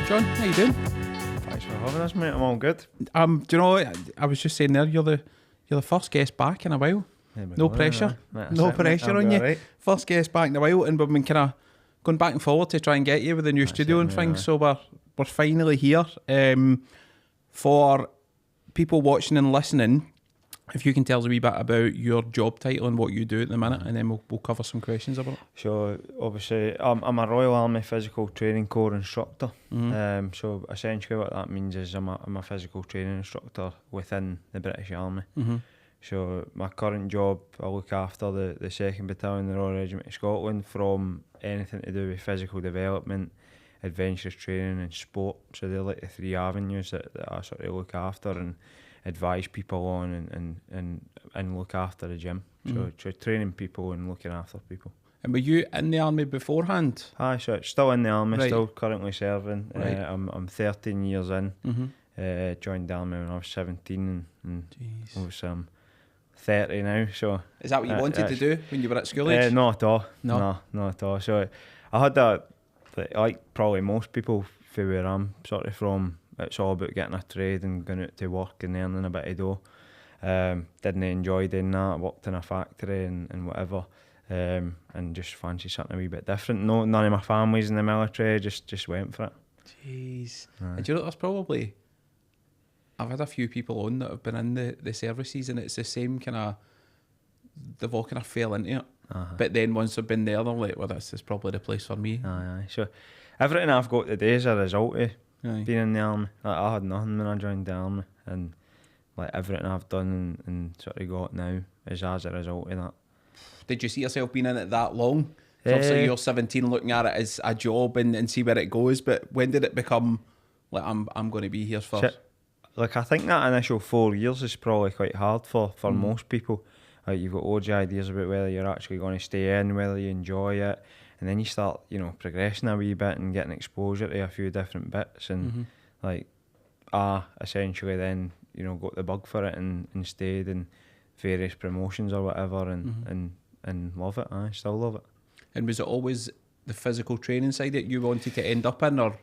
John, how you doing? Thanks for having us, mate. I'm all good. Do you know, I was just saying there, you're the first guest back in a while. No pressure. No pressure on you. Right. First guest back in a while, and we've been kind of going back and forward to try and get you with the new studio and things. So we're finally here. For people watching and listening, if you can tell us a wee bit about your job title and what you do at the minute, and then we'll cover some questions about it. So obviously, I'm a Royal Army Physical Training Corps instructor. So essentially, what that means is I'm a physical training instructor within the British Army. So my current job, I look after the 2nd Battalion, the Royal Regiment of Scotland, from anything to do with physical development, adventurous training and sport. So they're like the 3 avenues that I sort of look after and advise people on and look after the gym. So training people and looking after people. And were you in the army beforehand? Aye, so still in the army, Right. still currently serving. Right. I'm 13 years in. Joined the army when I was 17 and obviously I'm 30 now. So Is that what you wanted to do when you were at school age? not at all. No? Not at all. So I had that, like probably most people from where I'm sort of from, it's all about getting a trade and going out to work and earning a bit of dough. Didn't enjoy doing that. I worked in a factory and whatever, and just fancy something a wee bit different. No, none of my family's in the military. Just went for it. Jeez. And do you know, there's probably, I've had a few people on that have been in the services, and it's the same kind of, they've all kind of fell into it. But then once they've been there, they're like, well, this is probably the place for me. Aye. So everything I've got today is a result of Aye. being in the army. Like, I had nothing when I joined the army, and like everything I've done and sort of got now is as a result of that. Did you see yourself being in it that long? So obviously you're 17 looking at it as a job and see where it goes, but when did it become like, I'm going to be here for... Like, I think that initial 4 years is probably quite hard for most people. Like, you've got loads of ideas about whether you're actually going to stay in, whether you enjoy it, and then you start, progressing a wee bit and getting exposure to a few different bits, and essentially then, got the bug for it and stayed in various promotions or whatever, and love it. I still love it. And was it always the physical training side that you wanted to end up in, or?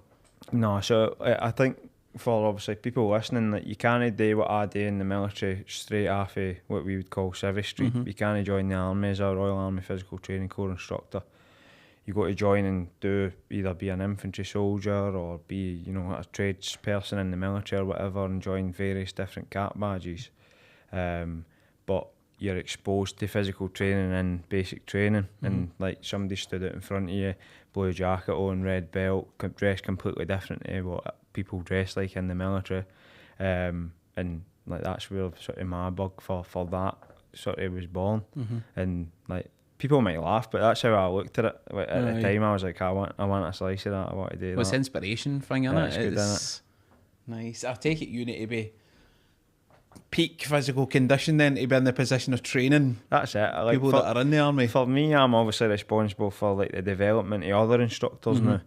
No, so I think for obviously people listening, that you can't do what I do in the military straight off of what we would call Civvy Street. You can't join the army as a Royal Army Physical Training Corps instructor. You got to join and either be an infantry soldier or be a trades person in the military or whatever, and join various different cap badges. But you're exposed to physical training and basic training, and like somebody stood out in front of you, blue jacket on, red belt, dressed completely different to what people dress like in the military, and like that's where sort of my bug for that sort of was born. And like people might laugh, but that's how I looked at it. Like, at the time I was like, I want a slice of that, I want to do that. It's inspiration thing, isn't it? It's good, isn't it? Nice. I take it you need to be peak physical condition then to be in the position of training that's it. Like, people that are in the army. For me, I'm obviously responsible for like the development of other instructors now,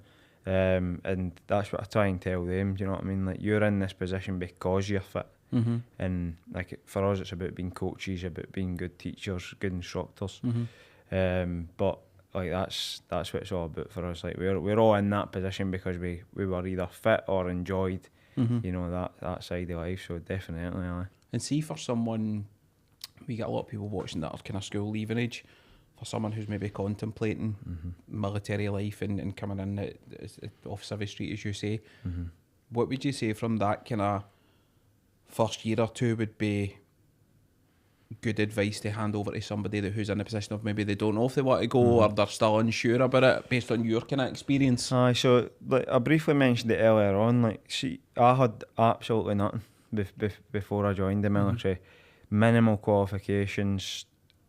and that's what I try and tell them. Do you know what I mean? Like, you're in this position because you're fit, and like for us, it's about being coaches, about being good teachers, good instructors. But like that's what it's all about for us. Like, we're all in that position because we were either fit or enjoyed that side of life. So definitely, aye. And see, for someone, we get a lot of people watching that are kind of school leaving age. For someone who's maybe contemplating military life and coming in off Civvy Street, as you say, what would you say from that kind of first year or two would be good advice to hand over to somebody who's in a position of maybe they don't know if they want to go or they're still unsure about it, based on your kind of experience? Aye, so like I briefly mentioned it earlier on. Like, see, I had absolutely nothing before I joined the military. Minimal qualifications,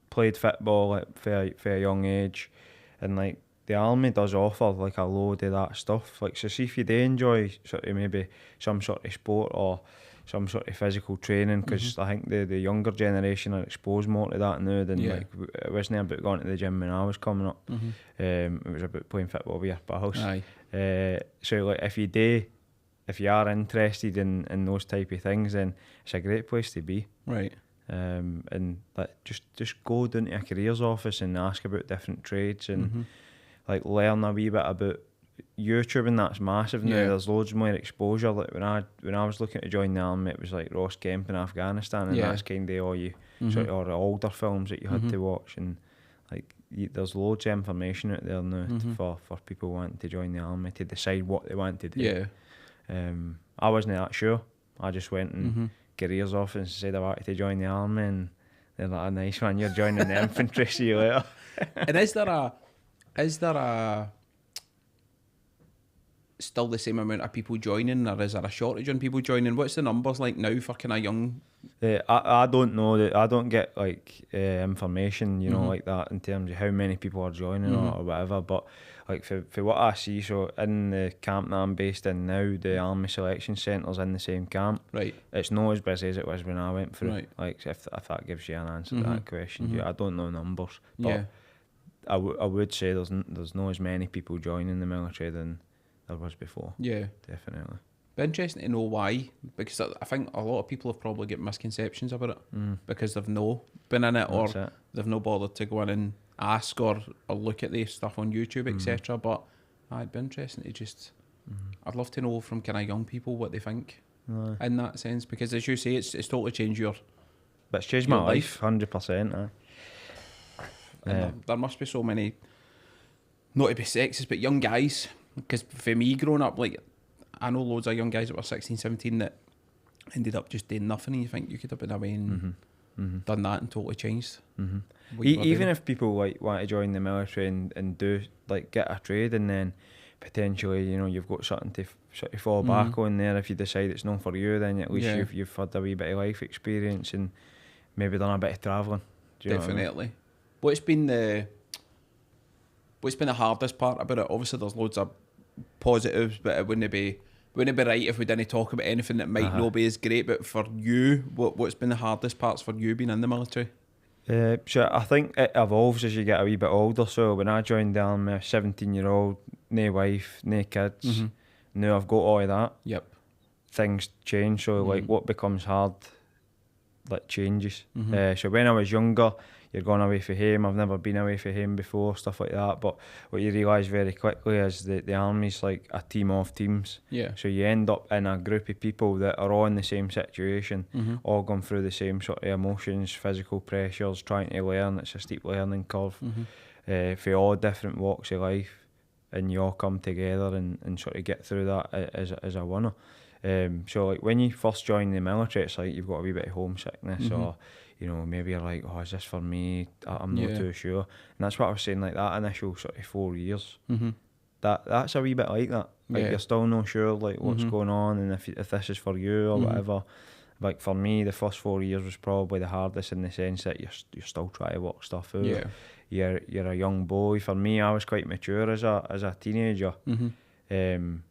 played football at a young age, and like the army does offer like a load of that stuff. Like, so see if you do enjoy sort of maybe some sort of sport or some sort of physical training, because I think the younger generation are exposed more to that now than like it wasn't about going to the gym when I was coming up. It was about playing football with your pals. So like if you are interested in those type of things, then it's a great place to be. Right. And like just go down to a careers office and ask about different trades and like learn a wee bit about YouTube and that's massive now. Yeah. There's loads more exposure. Like when I was looking to join the army, it was like Ross Kemp in Afghanistan, and Yeah. that's kind of all you Mhm. sort of all the older films that you had Mhm. to watch, and like there's loads of information out there now Mhm. for people wanting to join the army to decide what they want to do. Yeah. I wasn't that sure. I just went and Mhm. careers off and said I wanted to join the army, and they're like, "A nice one, you're joining the infantry. See you later." And is there a still the same amount of people joining, or is there a shortage on people joining? What's the numbers like now for kind of young? I don't know that. I don't get like information, you know, Mhm. like that in terms of how many people are joining Mhm. or whatever. But like for what I see, so in the camp that I'm based in now, the army selection centre's in the same camp. Right. It's not as busy as it was when I went through. Right. Like if that gives you an answer Mhm. to that question, Mhm. I don't know numbers, but Yeah. I would say there's not as many people joining the military than there was before. Yeah. Definitely. Be interesting to know why, because I think a lot of people have probably got misconceptions about it because they've no been in it, or That's it. they've no bothered to go in and ask or look at the stuff on YouTube, etc. But it'd be interesting to just. I'd love to know from kind of young people what they think Aye. in that sense, because as you say, it's totally changed your. But it's changed Your my life. life, 100%. And there must be so many, not to be sexist, but young guys. Because for me, growing up, like, I know loads of young guys that were 16, 17 that ended up just doing nothing, and you think you could have been away and done that and totally changed. what you were Even doing. if people like want to join the military and do like get a trade, and then potentially, you know, you've got something to sort of fall back on there. If you decide it's not for you, then at least you've had a wee bit of life experience and maybe done a bit of travelling. Definitely. What's been the hardest part about it? Obviously, there's loads of positives, but it wouldn't be right if we didn't talk about anything that might not be as great. But for you, what's been the hardest parts for you being in the military? So I think it evolves as you get a wee bit older. So when I joined the army, 17-year-old, no wife, no kids. Now I've got all of that. Yep. Things change. So like what becomes hard, like changes. So when I was younger, you're going away for home. I've never been away for home before, stuff like that. But what you realise very quickly is that the army's like a team of teams. Yeah. So you end up in a group of people that are all in the same situation, all going through the same sort of emotions, physical pressures, trying to learn. It's a steep learning curve for all different walks of life, and you all come together and sort of get through that as a winner. So like when you first join the military, it's like you've got a wee bit of homesickness, or you know, maybe you're like, oh, is this for me? I'm not too sure. And that's what I was saying, like that initial sort of 4 years. That's a wee bit like that. Like you're still not sure like what's going on, and if this is for you or whatever. Like for me, the first 4 years was probably the hardest in the sense that you're still trying to work stuff out. Yeah. You're a young boy. For me, I was quite mature as a teenager. And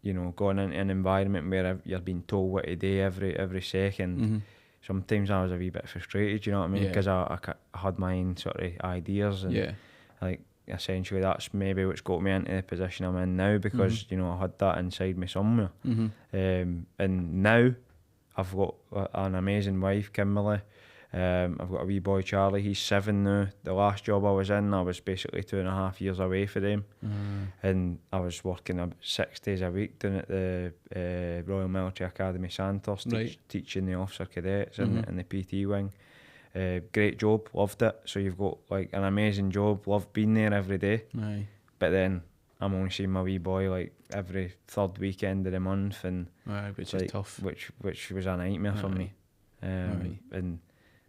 you know, going into an environment where you're being told what to do every second. Sometimes I was a wee bit frustrated, you know what I mean? Because I had my own sort of ideas, and like essentially that's maybe what's got me into the position I'm in now, because you know I had that inside me somewhere. And now I've got an amazing wife, Kimberly. I've got a wee boy, Charlie. He's 7 now. The last job I was in, I was basically 2.5 years away from him, and I was working 6 days a week down at the Royal Military Academy Sandhurst, teaching the officer cadets in the PT wing. Great job, loved it. So you've got like an amazing job, loved being there every day. Aye. But then I'm only seeing my wee boy like every third weekend of the month, and which like, is tough. Which was a nightmare for me. And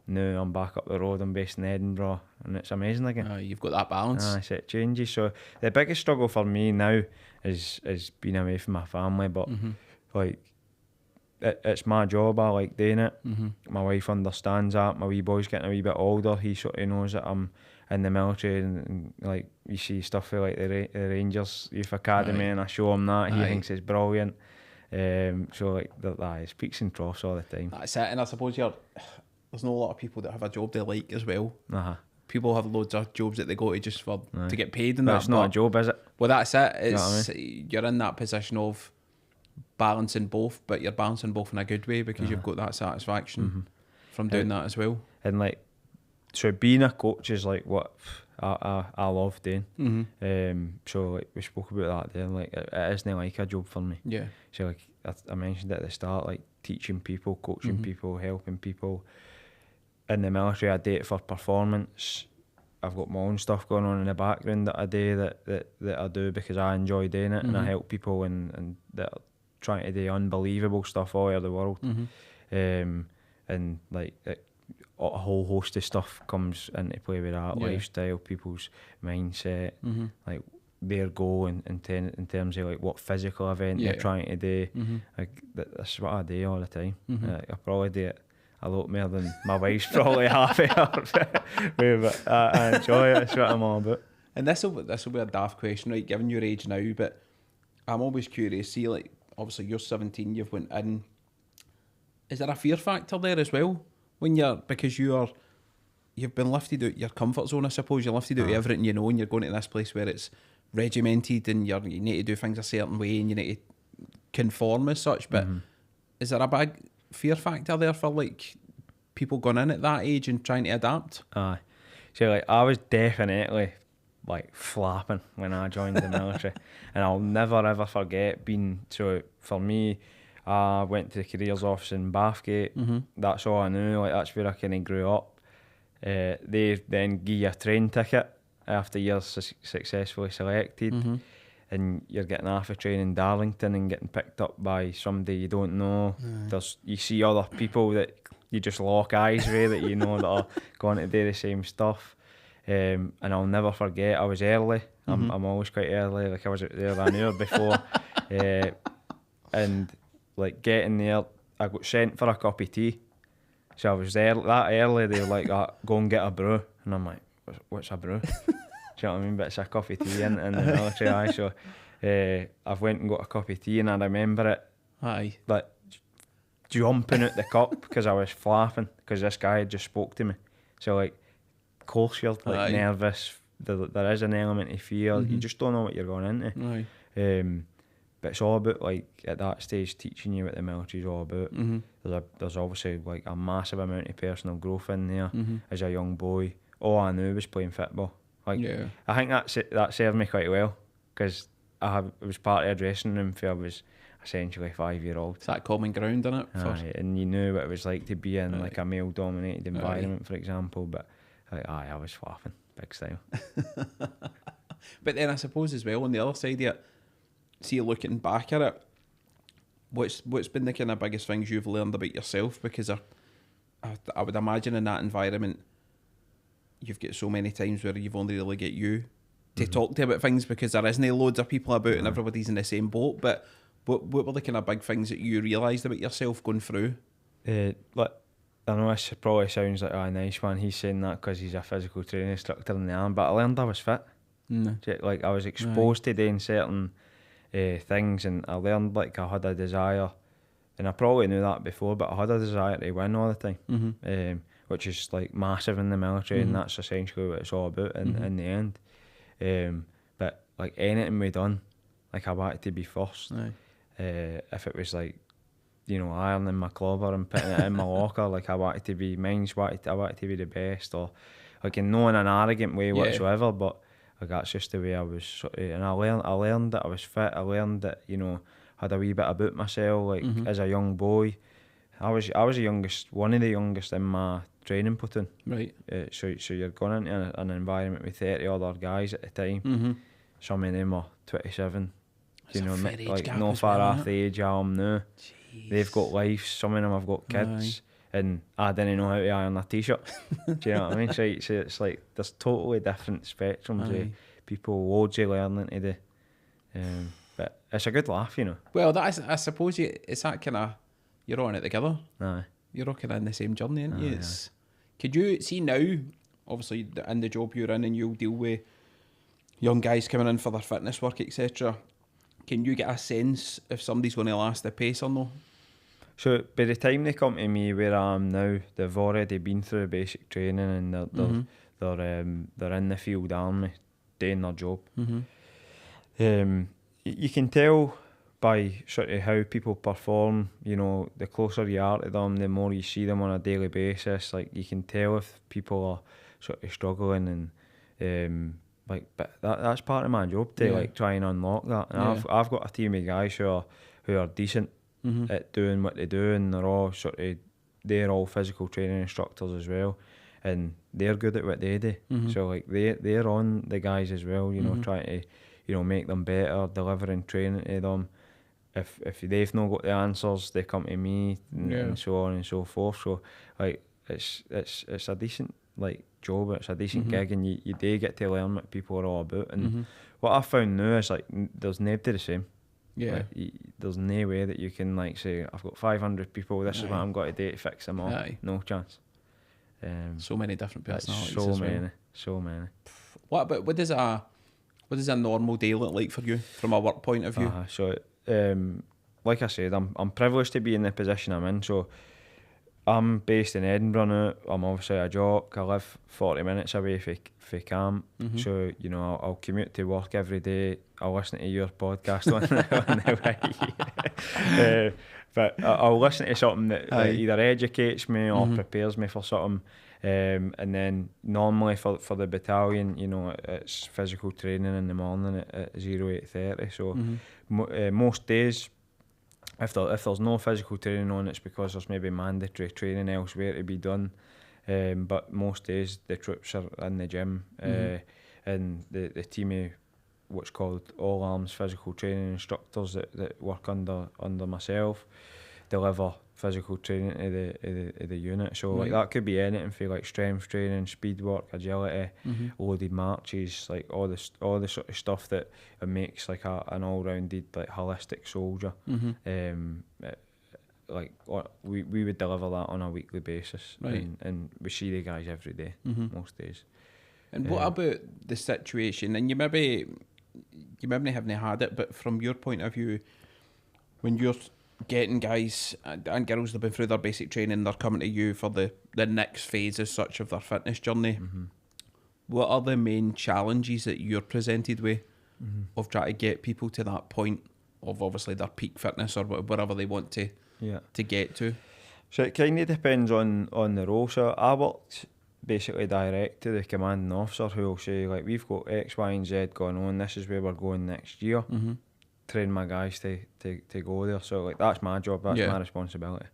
now I'm back up the road. I'm based in Edinburgh, and it's amazing again. You've got that balance. So it changes. So the biggest struggle for me now is being away from my family. But like it's my job. I like doing it. My wife understands that. My wee boy's getting a wee bit older. He sort of knows that I'm in the military, and like you see stuff like the Rangers Youth Academy, and I show him that. He thinks it's brilliant. So like it's peaks and troughs all the time. That's it. And I suppose there's not a lot of people that have a job they like as well. People have loads of jobs that they go to just for to get paid and but that. It's not a job, is it? Well, that's it. It's You know what I you're in that position of balancing both, but you're balancing both in a good way, because you've got that satisfaction from doing that as well. And like, so being a coach is like what I love doing. So like we spoke about that there. Like it isn't like a job for me. Yeah. So like I mentioned at the start, like teaching people, coaching people, helping people. In the military, I do it for performance. I've got my own stuff going on in the background that I do that I do because I enjoy doing it, and I help people and that are trying to do unbelievable stuff all over the world. And like a whole host of stuff comes into play with that lifestyle, people's mindset, like their goal in terms of like what physical event they're trying to do. Like that's what I do all the time. I probably do it a lot more than my wife's probably half hour. But I enjoy it. That's what I'm all about. And this will be a daft question, right? Given your age now, but I'm always curious. See, like obviously you're 17, you've went in. Is there a fear factor there as well when because you've been lifted out your comfort zone? I suppose you're lifted out of everything you know, and you're going to this place where it's regimented and you need to do things a certain way and you need to conform as such. But is there a big fear factor there for like people going in at that age and trying to adapt? Aye. So like I was definitely like flapping when I joined the military, and I'll never ever forget being. So for me, I went to the careers office in Bathgate. That's all I knew. Like that's where I kind of grew up. They then give you a train ticket after you're successfully selected. And you're getting off a train in Darlington and getting picked up by somebody you don't know. You see other people that you just lock eyes with that you know that are going to do the same stuff. And I'll never forget, I was early. I'm always quite early. Like I was there an hour before. And like getting there, I got sent for a cup of tea. So I was there that early. They were like, go and get a brew. And I'm like, what's a brew? Do you know what I mean? But it's a cup of tea in the military. So I've went and got a cup of tea, and I remember it. Aye. Like jumping out the cup because I was flapping because this guy had just spoke to me. So like, of course you're like nervous. There is an element of fear. You just don't know what you're going into. But it's all about like at that stage teaching you what the military is all about. There's obviously like a massive amount of personal growth in there. As a young boy, all I knew was playing football. Like, I think that served me quite well because it was part of a dressing room for I was essentially 5-year-old. It's that common ground, isn't it? And you knew what it was like to be in like a male-dominated environment, for example. But like, I was flapping, big style. But then I suppose as well on the other side of it, see, looking back at it, what's been the kind of biggest things you've learned about yourself? Because I would imagine in that environment, you've got so many times where you've only really get you to talk to about things because there isn't loads of people about and everybody's in the same boat. But what were the kind of big things that you realised about yourself going through? Like, I know this probably sounds like a nice one. He's saying that because he's a physical training instructor in the army, but I learned I was fit. Like I was exposed to doing certain things, and I learned like I had a desire, and I probably knew that before, but I had a desire to win all the time. Which is like massive in the military, and that's essentially what it's all about in the end. But like anything we done, like I wanted to be first. If it was like, you know, ironing my clobber and putting it in my locker, like I wanted to be I wanted to be the best, or like in no in an arrogant way whatsoever, but like that's just the way I was. And I learned that I was fit. I learned that, you know, had a wee bit about myself, like as a young boy. I was one of the youngest in my training platoon. Right. So you're going into an environment with 30 other guys at the time. Some of them are 27. That's, you know, like not far off the age I am now. Jeez. They've got lives. Some of them have got kids. And I didn't know how to iron a t-shirt. Do you know what I mean? So it's like there's totally different spectrums of people, loads of learning to do. But it's a good laugh, you know. Well, I suppose it's that kind of, you're all in it together. Aye. You're all kind of in the same journey, aren't you? Could you see now, obviously in the job you're in, and you'll deal with young guys coming in for their fitness work, etc. Can you get a sense if somebody's going to last the pace or no? So by the time they come to me where I am now, they've already been through basic training, and they're in the field army doing their job. You can tell by sort of how people perform. You know, the closer you are to them, the more you see them on a daily basis. Like you can tell if people are sort of struggling, Like, but that's part of my job to like try and unlock that. And I've got a team of guys who are decent at doing what they do, and they're all physical training instructors as well, and they're good at what they do. So like they're on the guys as well, you know, trying to, you know, make them better, delivering training to them. If they've not got the answers, they come to me, and so on and so forth. So like it's a decent like job, it's a decent gig, and you do get to learn what people are all about. And what I found now is like there's nobody the same. Like, there's no way that you can like say, I've got 500 people, this is what I'm going to do to fix them all. No chance. So many different personalities. So many. What does a normal day look like for you from a work point of view? Like I said, I'm privileged to be in the position I'm in. So I'm based in Edinburgh now. I'm obviously a jock. I live 40 minutes away from camp. So, you know, I'll commute to work every day. I'll listen to your podcast on the way. But I'll listen to something that either educates me or prepares me for something. And then normally for the battalion, you know, it's physical training in the morning at 08:30. So most days, if there's no physical training on, it's because there's maybe mandatory training elsewhere to be done. But most days the troops are in the gym, and the team of what's called all arms physical training instructors that work under myself deliver physical training to the unit. So like that could be anything for like strength training, speed work, agility, loaded marches, like all the sort of stuff that makes like an all-rounded like holistic soldier. Like we would deliver that on a weekly basis, and we see the guys every day, most days. And what about the situation? And you maybe haven't had it, but from your point of view, when you're getting guys and girls that have been through their basic training, they're coming to you for the next phase as such of their fitness journey. What are the main challenges that you're presented with of trying to get people to that point of obviously their peak fitness or whatever they want to get to? So it kind of depends on the role. So I worked basically direct to the commanding officer, who will say like, we've got X, Y and Z going on, this is where we're going next year. Train my guys to go there. So like that's my job, that's my responsibility.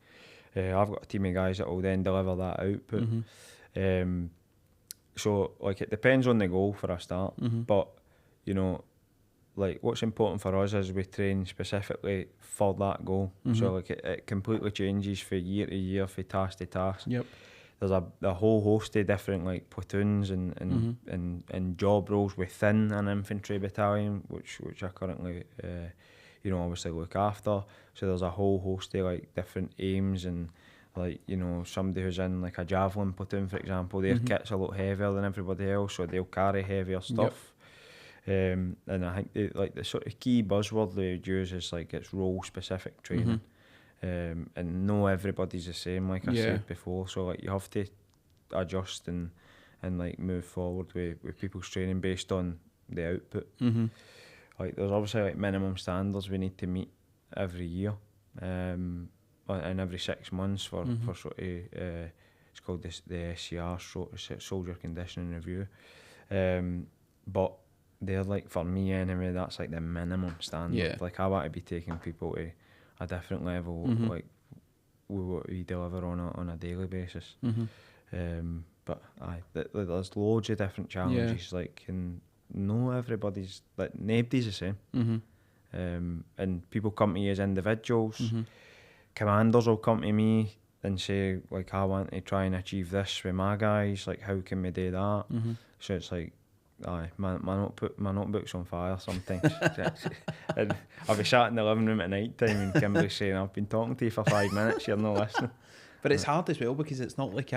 I've got a team of guys that will then deliver that output. So like it depends on the goal for a start, but you know, like what's important for us is we train specifically for that goal. So like it completely changes from year to year, from task to task. There's a whole host of different like platoons and job roles within an infantry battalion, which I currently you know, obviously look after. So there's a whole host of like different aims, and like, you know, somebody who's in like a javelin platoon, for example, their kit's a lot heavier than everybody else, so they'll carry heavier stuff. And I think the sort of key buzzword they would use is like it's role specific training. And no everybody's the same, like I said before, so like you have to adjust and like move forward with people's training based on the output. Like there's obviously like minimum standards we need to meet every year, and every 6 months for sort of it's called the SCR, Soldier Conditioning Review. But they're like, for me anyway, that's like the minimum standard. Like I want to be taking people to a different level, like what we deliver on a daily basis. But there's loads of different challenges, like, and everybody's like, nobody's the same. And people come to you as individuals. Commanders will come to me and say like, I want to try and achieve this with my guys, like how can we do that? So it's like, my notebook's on fire sometimes. And I'll be sat in the living room at night time and Kimberly's saying, I've been talking to you for 5 minutes, you're not listening. But it's hard as well, because it's not like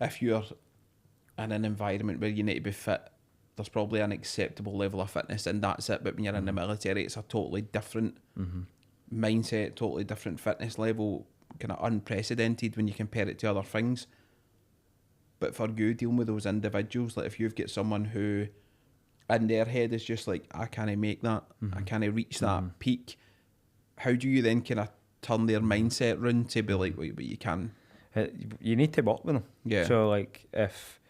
if you're in an environment where you need to be fit, there's probably an acceptable level of fitness and that's it. But when you're in the military, it's a totally different mindset, totally different fitness level, kind of unprecedented when you compare it to other things. But for you, dealing with those individuals, like if you've got someone who in their head is just like, I can't make that, I can't reach that peak, how do you then kind of turn their mindset round to be like, wait, but you can? You need to work with them. So like if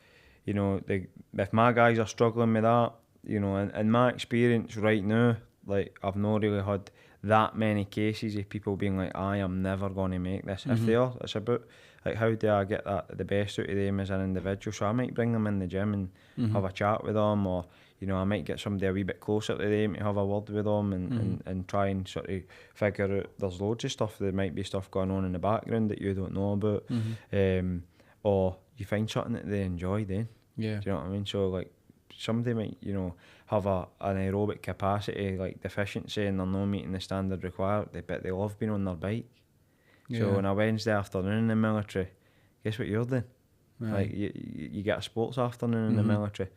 you know, if my guys are struggling with that, you know, in my experience right now, like I've not really had that many cases of people being like, I am never going to make this. If they are, it's about like how do I get the best out of them as an individual. So I might bring them in the gym and have a chat with them, or you know, I might get somebody a wee bit closer to them to have a word with them and try and sort of figure out. There's loads of stuff. There might be stuff going on in the background that you don't know about, or you find something that they enjoy then. Yeah. Do you know what I mean? So like somebody might, you know, have an aerobic capacity like deficiency and they're not meeting the standard required, but they love being on their bike. Yeah. So on a Wednesday afternoon in the military, guess what you're doing? Right. Like you get a sports afternoon in the military.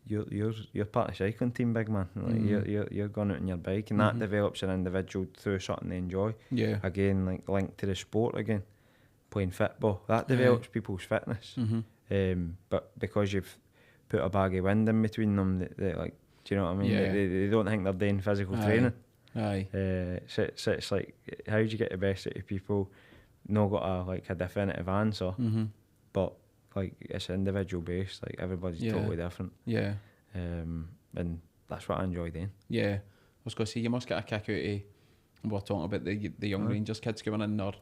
You're part of the cycling team, big man. Like you're going out on your bike, and that develops an individual through something they enjoy. Yeah. Again, like linked to the sport again, playing football, that develops people's fitness. But because you've put a bag of wind in between them, they like, do you know what I mean? Yeah. They don't think they're doing physical training. Aye. So it's like, how do you get the best out of people? Not got a definitive answer, but like it's individual based. Like everybody's totally different. Yeah. And that's what I enjoy doing. Yeah. I was going to say, you must get a kick out of, we're talking about the young Rangers kids coming in, or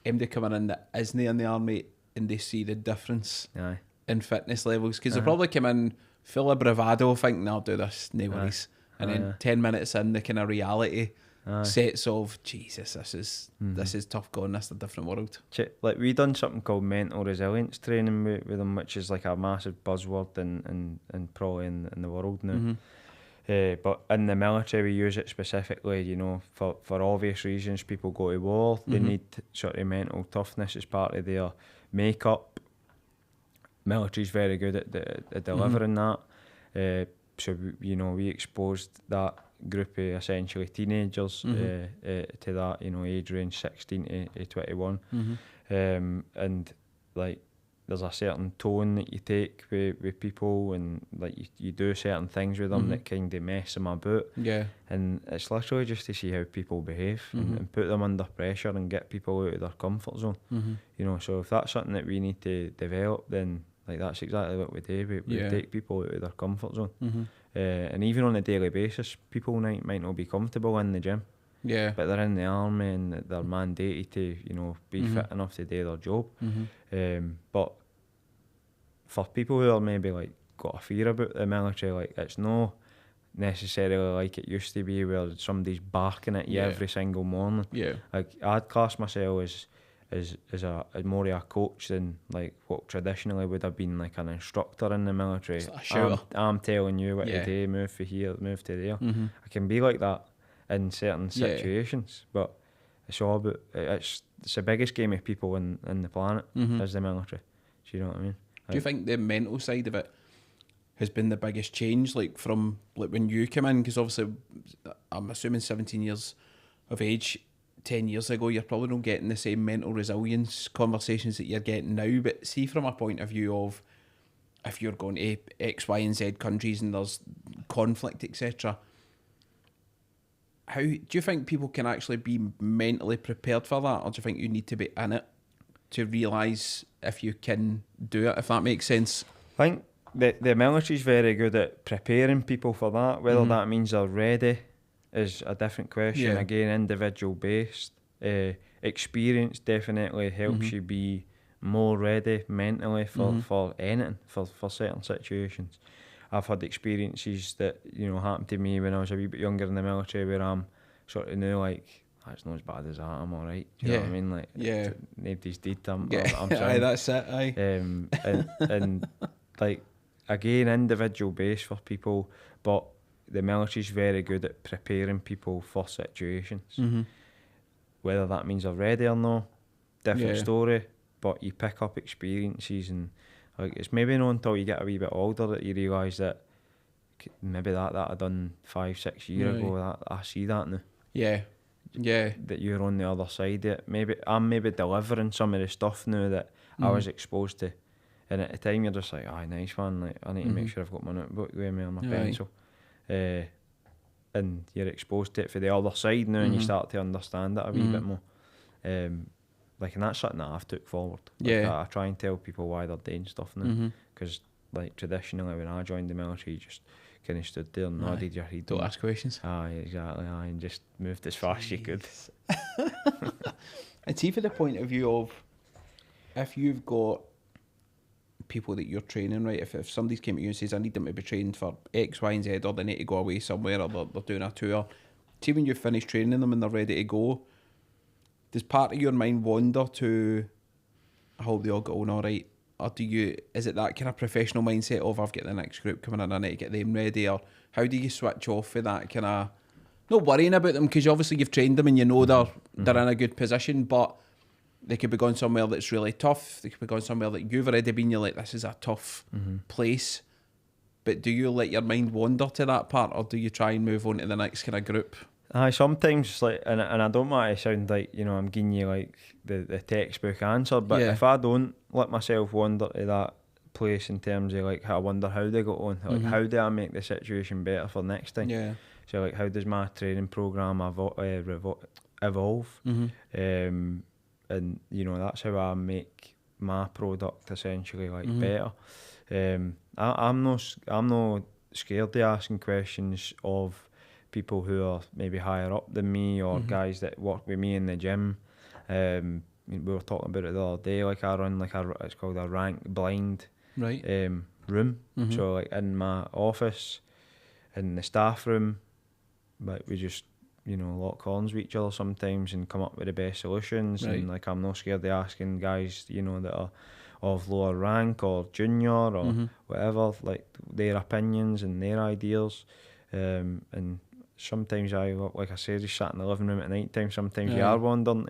MD coming in that isn't in the army, and they see the difference in fitness levels, because they probably come in full of bravado thinking I'll do this, no worries, and then 10 minutes in the kind of reality sets of Jesus, this is tough going, this is a different world. Like we done something called mental resilience training with them, which is like a massive buzzword and probably in the world now. But in the military we use it specifically, you know, for obvious reasons. People go to war, they need sort of mental toughness as part of their makeup. Military's very good at delivering that. So we exposed that group of essentially teenagers to that, you know, age range 16 to 21, and like there's a certain tone that you take with people, and like you do certain things with them that kind of mess them about. Yeah. And it's literally just to see how people behave and put them under pressure and get people out of their comfort zone. You know, so if that's something that we need to develop, then like that's exactly what we do. We take people out of their comfort zone. And even on a daily basis, people might not be comfortable in the gym. Yeah. But they're in the army and they're mandated to, you know, be fit enough to do their job. But for people who are maybe like got a fear about the military, like it's not necessarily like it used to be where somebody's barking at you every single morning. Yeah. Like I'd class myself as more of a coach than like what traditionally would have been like an instructor in the military. I'm telling you what to do, move for here, move to there. I can be like that in certain situations, but it's all about it's the biggest game of people in the planet is the military. Do you know what I mean? Do you think the mental side of it has been the biggest change, like from like when you came in? Because obviously, I'm assuming 17 years of age, 10 years ago, you're probably not getting the same mental resilience conversations that you're getting now. But see, from a point of view of if you're going to X, Y, and Z countries and there's conflict, etc., how do you think people can actually be mentally prepared for that, or do you think you need to be in it to realise if you can do it, if that makes sense? I think the military's very good at preparing people for that. Whether that means they're ready is a different question. Again, individual based. Experience definitely helps you be more ready mentally for anything, for certain situations. I've had experiences that, you know, happened to me when I was a wee bit younger in the military where I'm sort of now like, it's not as bad as that, I'm alright. Do you know what I mean? Like, nobody's dead, I'm aye, that's it, aye. And like, again, individual based for people, but the military's very good at preparing people for situations. Whether that means they're ready or not, different story, but you pick up experiences, and like it's maybe not until you get a wee bit older that you realise that maybe that I done 5-6 years ago, that I see that now. That you're on the other side of it. I'm delivering some of the stuff now that I was exposed to, and at the time you're just like, nice one, like I need to make sure I've got my notebook with me or my pencil. And you're exposed to it for the other side now, and you start to understand it a wee bit more. and that's something that I've took forward. I try and tell people why they're doing stuff now, because traditionally when I joined the military, you just kind of stood there and nodded your head. Don't ask questions. Exactly. And just moved as fast as you could. And see, for the point of view of, if you've got people that you're training, right, if somebody's came to you and says, I need them to be trained for X, Y, and Z, or they need to go away somewhere, or they're doing a tour, see when you've finished training them and they're ready to go, does part of your mind wander to, I hope they all get on all right? Or is it that kind of professional mindset of, I've got the next group coming in, I need to get them ready? Or how do you switch off for that kind of, not worrying about them, because obviously you've trained them and you know they're in a good position, but they could be going somewhere that's really tough. They could be going somewhere that you've already been, you're like, this is a tough place. But do you let your mind wander to that part, or do you try and move on to the next kind of group? Sometimes, and I don't want to sound like, I'm giving you like the textbook answer, but if I don't let myself wander to that place in terms of like, I wonder how they got on, like how do I make the situation better for next time? Yeah. So like, how does my training programme evolve? And that's how I make my product essentially like better. I'm no scared of asking questions of people who are maybe higher up than me, or guys that work with me in the gym. We were talking about it the other day. Like, I run it's called a rank blind room. So like in my office, in the staff room, like we just lock horns with each other sometimes and come up with the best solutions. And like, I'm not scared of asking guys that are of lower rank or junior or whatever, like their opinions and their ideas. And sometimes like I say, just sat in the living room at night time, sometimes you are wondering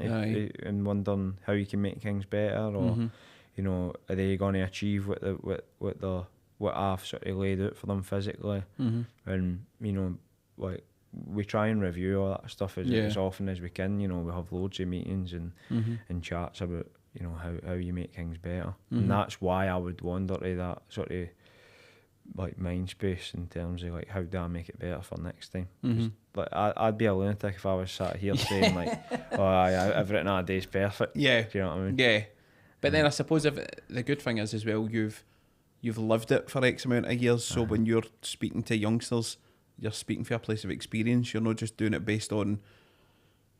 and wondering how you can make things better, or are they going to achieve what I've sort of laid out for them physically. And like, we try and review all that stuff as often as we can. We have loads of meetings and chats about how you make things better. And that's why I would wander to that sort of like mind space in terms of like, how do I make it better for next time? Like, I'd be a lunatic if I was sat here saying like, everything a day's perfect. Do you know what I mean? Yeah. But then I suppose if the good thing is as well, you've lived it for X amount of years. So when you're speaking to youngsters, you're speaking for a place of experience. You're not just doing it based on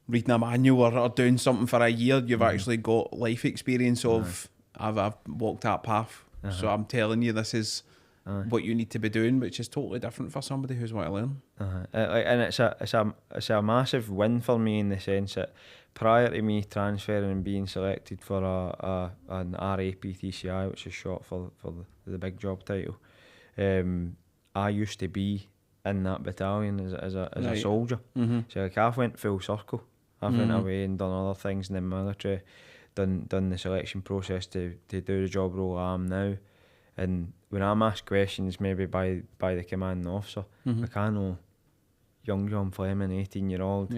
reading a manual or doing something for a year. You've actually got life experience of, I've walked that path. So I'm telling you, this is what you need to be doing, which is totally different for somebody who's want to learn. And it's a massive win for me, in the sense that prior to me transferring and being selected for an RAPTCI, which is short for the big job title, I used to be in that battalion as a soldier. So like, I've went full circle. I've went away and done other things in the military, done the selection process to do the job role I am now. And when I'm asked questions maybe by the commanding officer, like, I know young John Fleming, 18-year-old,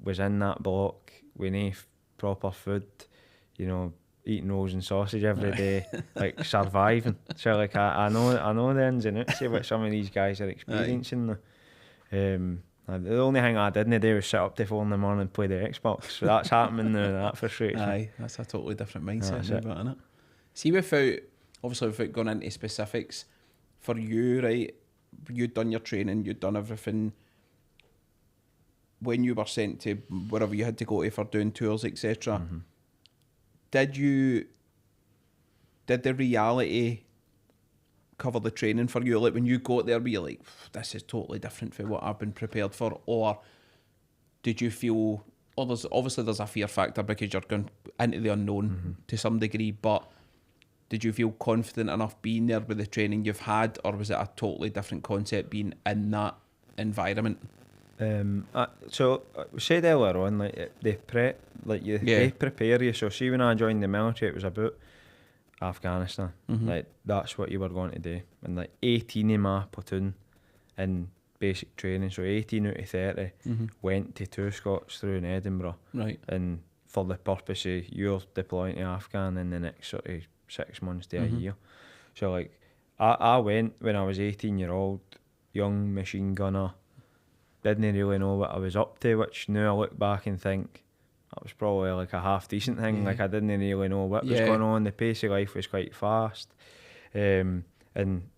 was in that block with no proper food, eating rolls and sausage every day, like surviving. So like, I know the ins and outs of what some of these guys are experiencing. The only thing I didn't do was sit up to 4 in the morning and play the Xbox. So that's happening now, and that frustrates me. That's a totally different mindset, isn't it? See, without going into specifics, for you, right, you'd done your training, you'd done everything. When you were sent to wherever you had to go to for doing tours, etc., did the reality cover the training for you? Like, when you got there, were you like, this is totally different from what I've been prepared for? Or did you feel, there's a fear factor because you're going into the unknown to some degree, but did you feel confident enough being there with the training you've had, or was it a totally different concept being in that environment? So we said earlier on, like, they prepare you. So see, when I joined the military, it was about Afghanistan. Like, that's what you were going to do. And like 18 in my platoon in basic training, so 18 out of 30 went to 2 Scots through in Edinburgh. Right. And for the purpose of you're deploying to Afghan in the next sort of 6 months to a year. So like, I went when I was 18-year-old, young machine gunner, didn't really know what I was up to, which now I look back and think, probably like a half decent thing. Like I didn't really know what was Yeah. going on. The pace of life was quite fast, and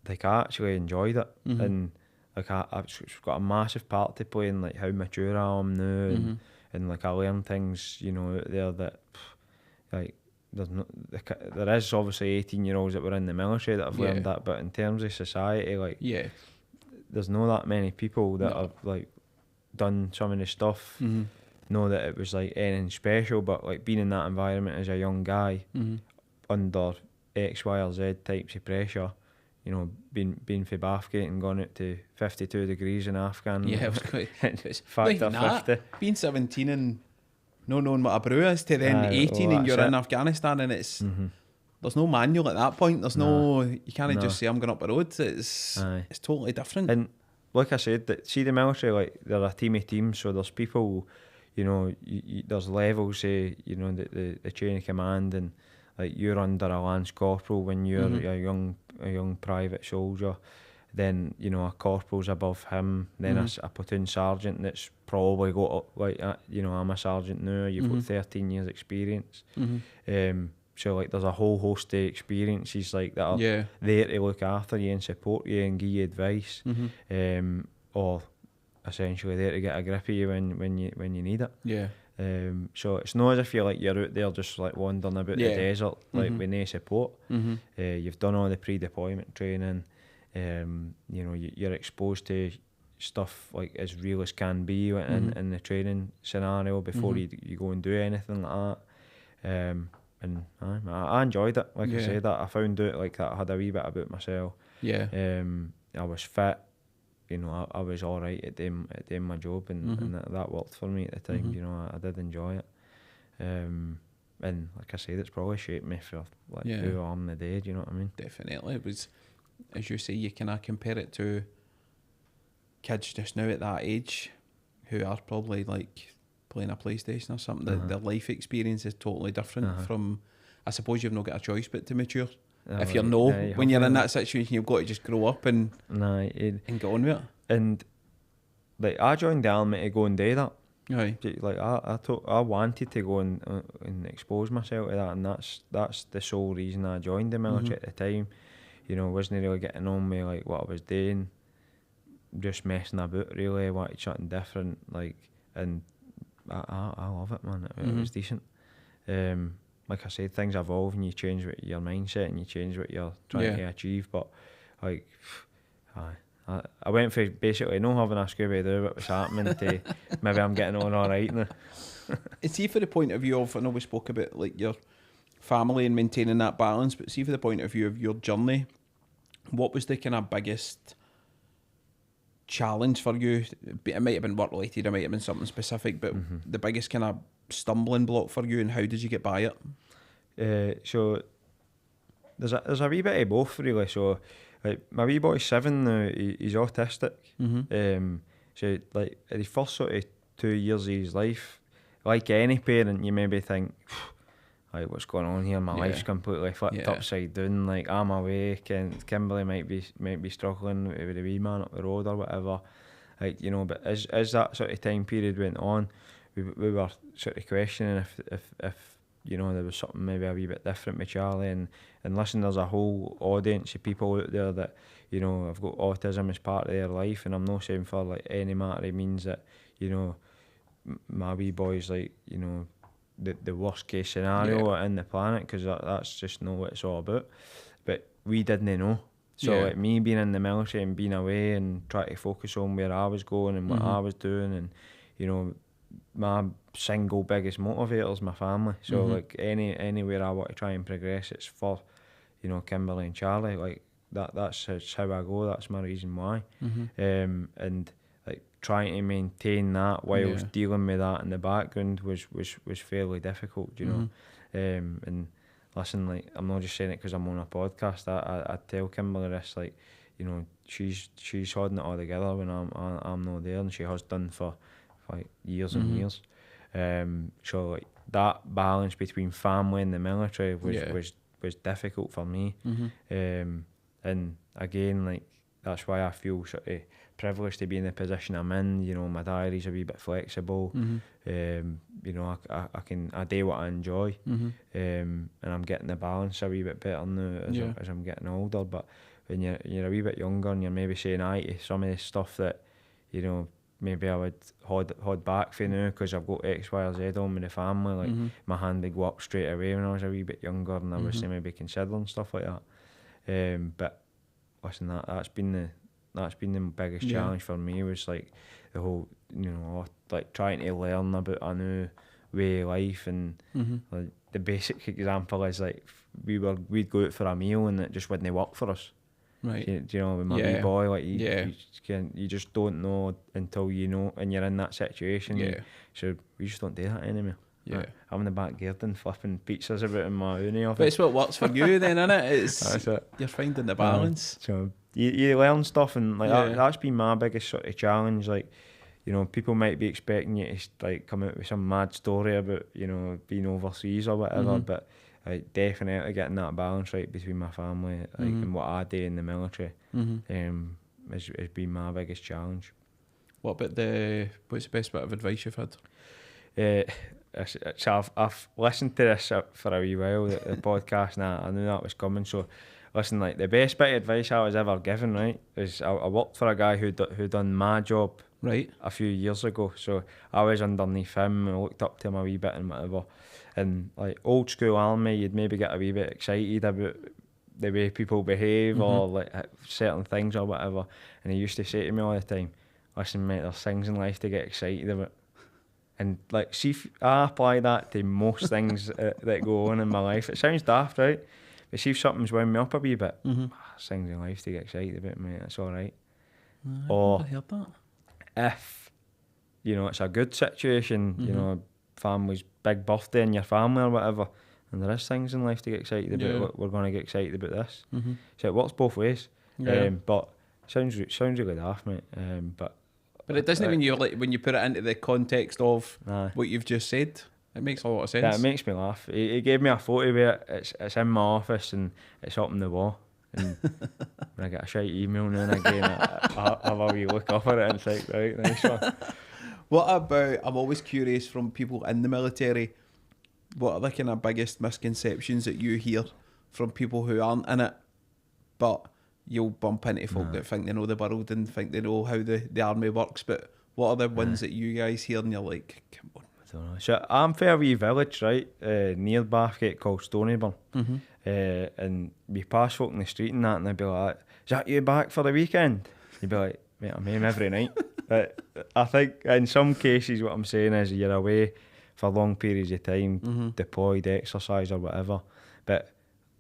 like I actually enjoyed it. And like I've got a massive part to play in like how mature I am now, and like I learn things, you know, out there that like there is obviously 18-year-olds that were in the military that have learned that, but in terms of society, like there's not that many people that have like done some of the stuff. Know that it was like anything special, but like being in that environment as a young guy under X, Y, or Z types of pressure, you know, being for Bathgate and gone out to 52 degrees in Afghan. Yeah, it was quite. It's factor 50. Being 17 and not knowing what a brew is to then 18 and you're in Afghanistan and it's there's no manual at that point. There's no you can't just say I'm going up the road. It's totally different. And like I said, see the military, like they're a team of teams, so there's people, you know, there's levels, you know, the chain of command, and like you're under a lance corporal when you're a young private soldier, then you know a corporal's above him, then a platoon sergeant that's probably got like you know, I'm a sergeant now, you've got 13 years experience, so like there's a whole host of experiences like that are there to look after you and support you and give you advice, or essentially there to get a grip of you when you need it. So it's not as if you're out there just like wandering about the desert like with no support. You've done all the pre-deployment training. You know, you're exposed to stuff like as real as can be in the training scenario before you go and do anything like that. And I enjoyed it. Like I said, I found out like that I had a wee bit about myself. I was fit. You know, I was all right at doing my job, and that worked for me at the time. You know, I did enjoy it, and like I said, it's probably shaped me for like who I am today. Do you know what I mean? Definitely, it was, as you say, you can compare it to kids just now at that age, who are probably like playing a PlayStation or something. Their life experience is totally different from. I suppose you've not got a choice but to mature. If you're when you're in that situation, you've got to just grow up and get on with it. And like I joined the army to go and do that. Right. Like I wanted to go and expose myself to that, and that's the sole reason I joined the military at the time. You know, wasn't really getting on with like what I was doing, just messing about really. I wanted something different, like, and I love it, man. It was decent. Like I said, things evolve and you change your mindset and you change what you're trying to achieve. But like, I went for basically not having a Scooby Doo what was happening to maybe I'm getting on all right now. See, for the point of view of, I know we spoke about like your family and maintaining that balance, but see, for the point of view of your journey, what was the kind of biggest challenge for you? It might have been work related, it might have been something specific, but the biggest kind of stumbling block for you, and how did you get by it? So there's a wee bit of both really. So like my wee boy's 7 now, he's autistic. So like in the first sort of 2 years of his life, like any parent, you maybe think, like, what's going on here? My life's completely flipped upside down. Like, I'm awake, and Kimberly might be struggling with the wee man up the road or whatever. Like, you know, but as that sort of time period went on, we were sort of questioning if you know, there was something maybe a wee bit different with Charlie, and listen, there's a whole audience of people out there that, you know, have got autism as part of their life, and I'm not saying for like any matter it means that, you know, my wee boy's like, you know, the worst case scenario in the planet, because that's just not what it's all about. But we didn't know. So like me being in the military and being away and trying to focus on where I was going and what I was doing, and you know, my single biggest motivator is my family. So like anywhere I want to try and progress, it's for, you know, Kimberly and Charlie. Like that's how I go. That's my reason why. And like trying to maintain that whilst dealing with that in the background was fairly difficult, you know. And listen, like, I'm not just saying it because I'm on a podcast. I tell Kimberly this, like, you know, she's holding it all together when I'm not there, and she has done for like years and years. So like that balance between family and the military was difficult for me. And again, like, that's why I feel sort of privileged to be in the position I'm in. You know, my diary's a wee bit flexible. You you know, I do what I enjoy, and I'm getting the balance a wee bit better now as I'm getting older. But when you're a wee bit younger and you're maybe saying aye to some of the stuff that, you know, maybe I would hold back for now because I've got X, Y, or Z on with the family. Like my hand would go up straight away when I was a wee bit younger, and I was maybe considering stuff like that. But listen, that's been the biggest challenge for me, was like the whole, you know, like trying to learn about a new way of life. And like the basic example is like we'd go out for a meal and it just wouldn't work for us. Right. Do you know, with my wee boy, like you just don't know until you know, and you're in that situation. So we just don't do that anymore. I'm in the back garden flipping pizzas about in my uni office. But it's what works for you then, innit? That's it. You're finding the balance. So you learn stuff, and like that's been my biggest sort of challenge. Like, you know, people might be expecting you to like come out with some mad story about, you know, being overseas or whatever, but definitely getting that balance right between my family, like, and what I do in the military, has been my biggest challenge. What's the best bit of advice you've had? So I've listened to this for a wee while, the podcast, and I knew that was coming. So listen, like the best bit of advice I was ever given, right, is I worked for a guy who done my job a few years ago. So I was underneath him, and I looked up to him a wee bit and whatever. And like old school army, you'd maybe get a wee bit excited about the way people behave or like certain things or whatever. And he used to say to me all the time, listen mate, there's things in life to get excited about. And like, see, if I apply that to most things that go on in my life. It sounds daft, right? But see if something's wound me up a wee bit, there's things in life to get excited about, mate, that's alright. Or I've never heard that. If, you know, it's a good situation, you know, family's big birthday in your family or whatever, and there is things in life to get excited about, we're going to get excited about this. So it works both ways. But sounds really daft, mate. But it doesn't mean when you put it into the context of what you've just said, it makes a lot of sense. Yeah, it makes me laugh. He gave me a photo of it. It's in my office and it's up on the wall. And when I get a shite email now and again, I have a wee look up at it and it's like, right, nice one. What about, I'm always curious from people in the military, what are the kind of biggest misconceptions that you hear from people who aren't in it, but you'll bump into folk that think they know the world and think they know how the army works, but what are the ones that you guys hear and you're like, come on? I don't know. So I'm from a wee village, right, near Bathgate called Stonyburn. And we pass folk in the street and they'd be like, is that you back for the weekend? You'd be like, mate, I'm home every night. But I think in some cases what I'm saying is you're away for long periods of time, deployed, exercise or whatever. But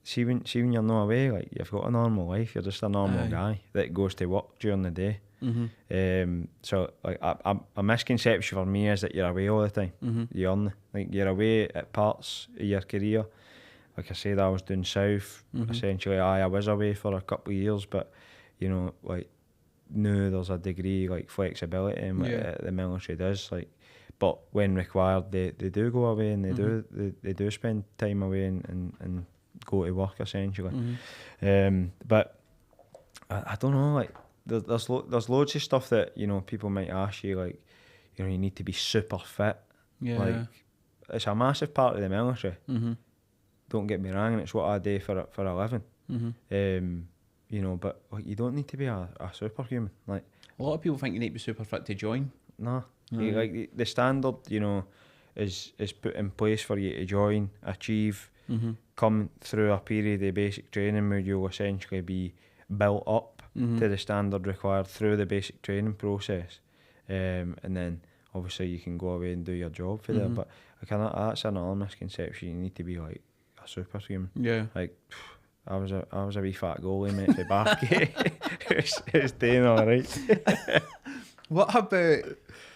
see when you're not away, like you've got a normal life, you're just a normal guy that goes to work during the day. So like a misconception for me is that you're away all the time. You're away at parts of your career. Like I said, I was doing south. Essentially, I was away for a couple of years, but you know, like now there's a degree like flexibility in what the military does. Like, but when required, they do go away and they do spend time away and go to work essentially. But I don't know, like there's loads of stuff that, you know, people might ask you, like, you know, you need to be super fit. Like it's a massive part of the military. Don't get me wrong, and it's what I do for a living. You know, but like, you don't need to be a superhuman. Like a lot of people think you need to be super fit to join. No, like the standard, you know, is put in place for you to join, achieve, come through a period of basic training where you'll essentially be built up to the standard required through the basic training process, and then obviously you can go away and do your job for there. But that's another misconception. You need to be like a superhuman. Like I was a wee fat goalie, mate, for Bathgate. It's doing all right. What about,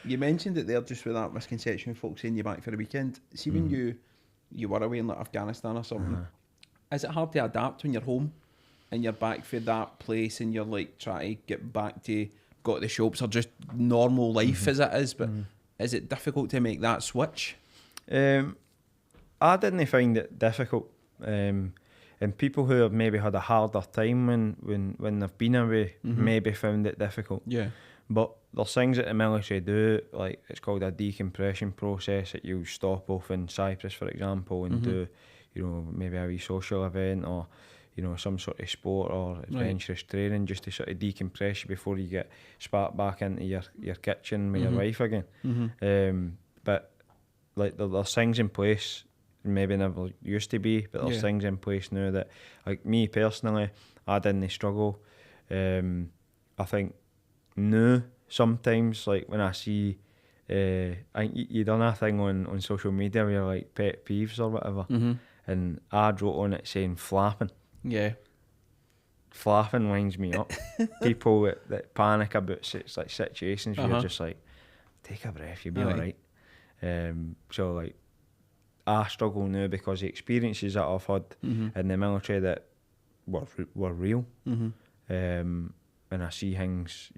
you mentioned it there just with that misconception of folks saying you're back for the weekend. See when you were away in like Afghanistan or something, is it hard to adapt when you're home and you're back for that place and you're like trying to get back to go to the shops or just normal life as it is, but is it difficult to make that switch? I didn't find it difficult. And people who have maybe had a harder time when they've been away maybe found it difficult. But there's things that the military do, like it's called a decompression process, that you stop off in Cyprus, for example, and do, maybe a wee social event, or some sort of sport or adventurous training, just to sort of decompress you before you get sparked back into your kitchen with your wife again. But like there's things in place, maybe never used to be, but there's things in place now that, like me personally, I didn't struggle. I think now sometimes, like when I see, I think you done a thing on social media where you're like pet peeves or whatever, and I wrote on it saying flapping. Yeah. Flapping winds me up. People that panic about like situations where you're just like, take a breath, you'll be alright. So like, I struggle now because the experiences that I've had in the military that were real. And I see things,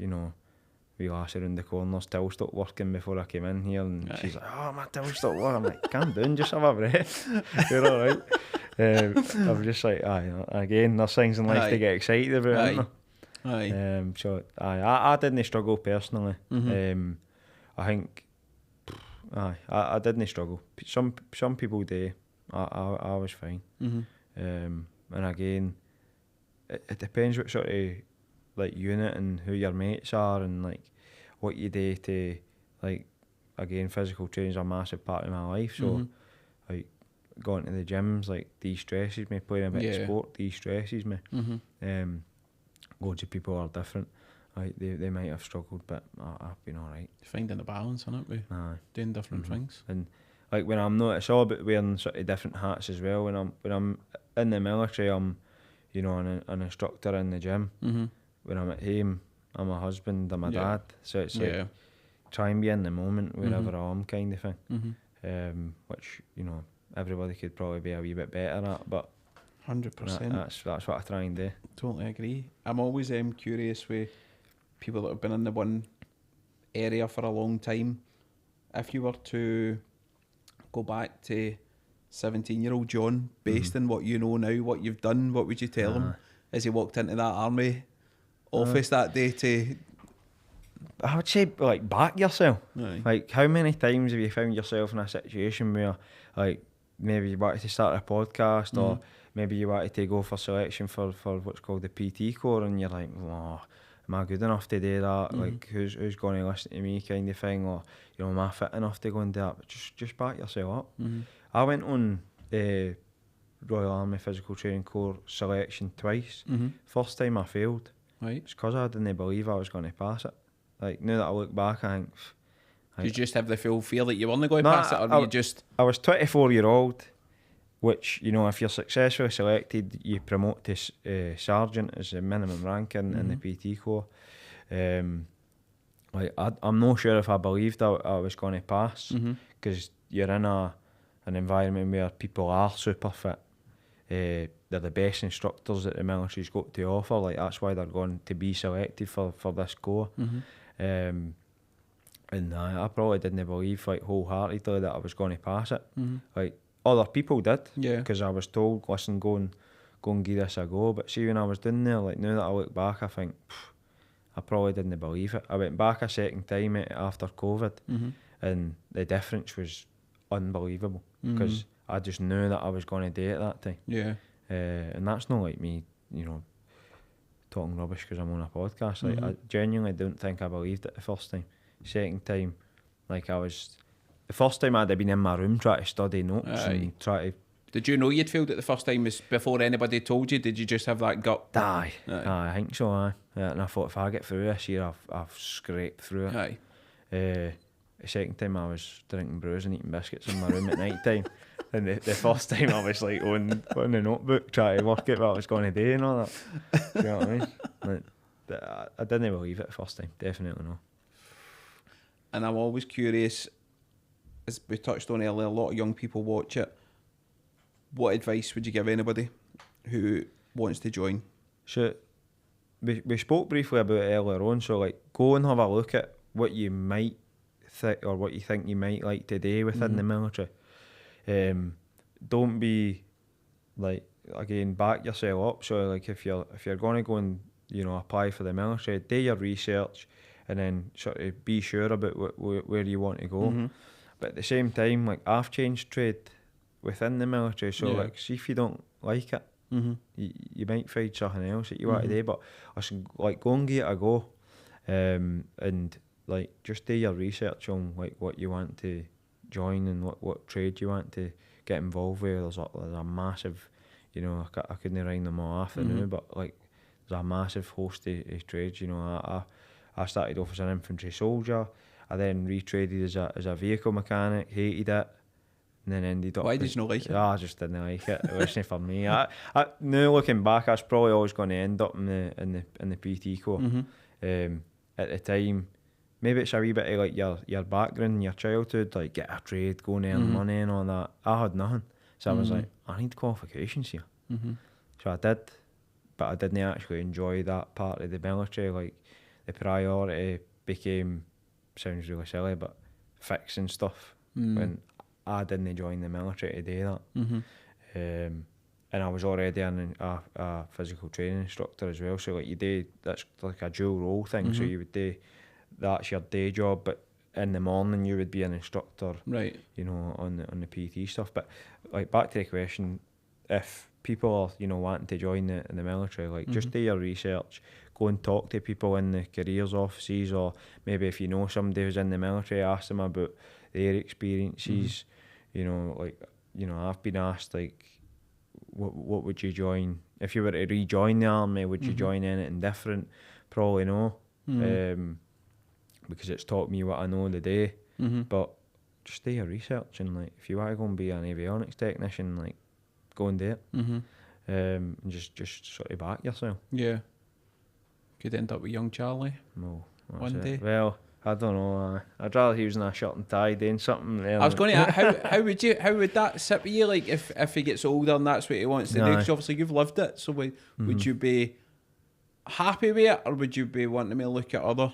we lass around the corners, till stopped working before I came in here, and she's like, oh, my till stopped working. I'm like, calm down, just have a breath. You're alright. I'm just like, again, there's things in life to get excited about, isn't there? So I didn't struggle personally. I think, I didn't struggle. Some people do. I was fine. And again, it depends what sort of like unit and who your mates are, and like what you do to, like, again, physical training is a massive part of my life. So like going to the gyms like de-stresses me, playing a bit of sport de-stresses me. Loads of people are different. Like they might have struggled, but I've been alright. Finding the balance, isn't it? Doing different things. And like when I'm not, it's all about wearing sort of different hats as well. When I'm in the military, I'm an instructor in the gym. When I'm at home, I'm a husband, I'm a dad. So it's like try and be in the moment wherever I am, kind of thing. Which everybody could probably be a wee bit better at, but 100%. That's what I try and do. Totally agree. I'm always curious with people that have been in the one area for a long time. If you were to go back to 17-year-old John, based on what you know now, what you've done, what would you tell him as he walked into that army office that day? To I would say, like, back yourself. Like, how many times have you found yourself in a situation where, like, maybe you wanted to start a podcast, or maybe you wanted to go for selection for what's called the PT Corps, and you're like, oh, am I good enough to do that? Like, who's going to listen to me, kind of thing? Or, am I fit enough to go and do that? But just back yourself up. I went on Royal Army Physical Training Corps selection twice. First time I failed. It's because I didn't believe I was going to pass it. Like, now that I look back, I think... Did you just have the full fear that you weren't going to pass it, or you just... I was 24-year-old, which, if you're successfully selected, you promote to sergeant as the minimum rank in the PT Corps. Like, I'm not sure if I believed I was going to pass, because you're in an environment where people are super fit. They're the best instructors that the military's got to offer. Like, that's why they're going to be selected for this corps. And I probably didn't believe, like, wholeheartedly that I was going to pass it. Like, other people did, because I was told, listen, go and give this a go. But see, when I was doing there, like, now that I look back, I think I probably didn't believe it. I went back a second time after COVID, and the difference was unbelievable, because I just knew that I was going to do it that time. And that's not like me, talking rubbish because I'm on a podcast. Like, I genuinely don't think I believed it the first time. Second time, like, the first time I'd have been in my room trying to study notes and try to... Did you know you'd failed it the first time before anybody told you? Did you just have that gut? Aye, I think so, and I thought, if I get through this year, I've scraped through it. The second time I was drinking brews and eating biscuits in my room at night time. And the first time I was like on the notebook trying to work out what I was going to do and all that. You know what I mean? Like, I didn't believe it the first time, definitely not. And I'm always curious, as we touched on earlier, a lot of young people watch it. What advice would you give anybody who wants to join? So, we spoke briefly about it earlier on, so, like, go and have a look at what you might think, or what you think you might like to do within the military. Don't be, like, again, back yourself up. So, like, if you're going to go and apply for the military, do your research, and then sort of be sure about where you want to go. Mm-hmm. But at the same time, like, I've changed trade within the military, so Yeah. like, see if you don't like it, Mm-hmm. you might find something else that you want to Mhm. do. But I should, like, go and give it a go, and like, just do your research on like what you want to join and what trade you want to get involved with. There's a massive, you know, I couldn't ring them all off now, Mhm. but like, there's a massive host of trades. You know, I started off as an infantry soldier. I then retraded as a vehicle mechanic, hated it, and then ended up. Why did you not like it? I just didn't like it. It wasn't for me. I now looking back, I was probably always going to end up in the PT corps. Mm-hmm. At the time, maybe it's a wee bit of like your background, your childhood, like get a trade, go and earn money and all that. I had nothing, so I was like, I need qualifications here. Mm-hmm. So I did, but I didn't actually enjoy that part of the military. Like, the priority became, sounds really silly, but fixing stuff when I didn't join the military to do that. Mm-hmm. And I was already a physical training instructor as well. So like, that's like a dual role thing. So you would do, that's your day job, but in the morning you would be an instructor, Right. you know, on the PT stuff. But like, back to the question, if people are, you know, wanting to join the military, like, just do your research, go and talk to people in the careers offices, or maybe if you know somebody who's in the military, ask them about their experiences. You know, like, you know, I've been asked, like, what would you join if you were to rejoin the army? Would you join anything different? Probably no, because it's taught me what I know today. But just do your research, and like, if you want to go and be an avionics technician, like, go and do it. And just sort of back yourself. Yeah. Could end up with young Charlie No, that's one it. day. Well, I don't know. I'd rather he was in a shirt and tie doing something. I was going to ask, how would that sit with you? Like, if he gets older and that's what he wants to do? Because obviously you've lived it. So would you be happy with it, or would you be wanting me to look at other?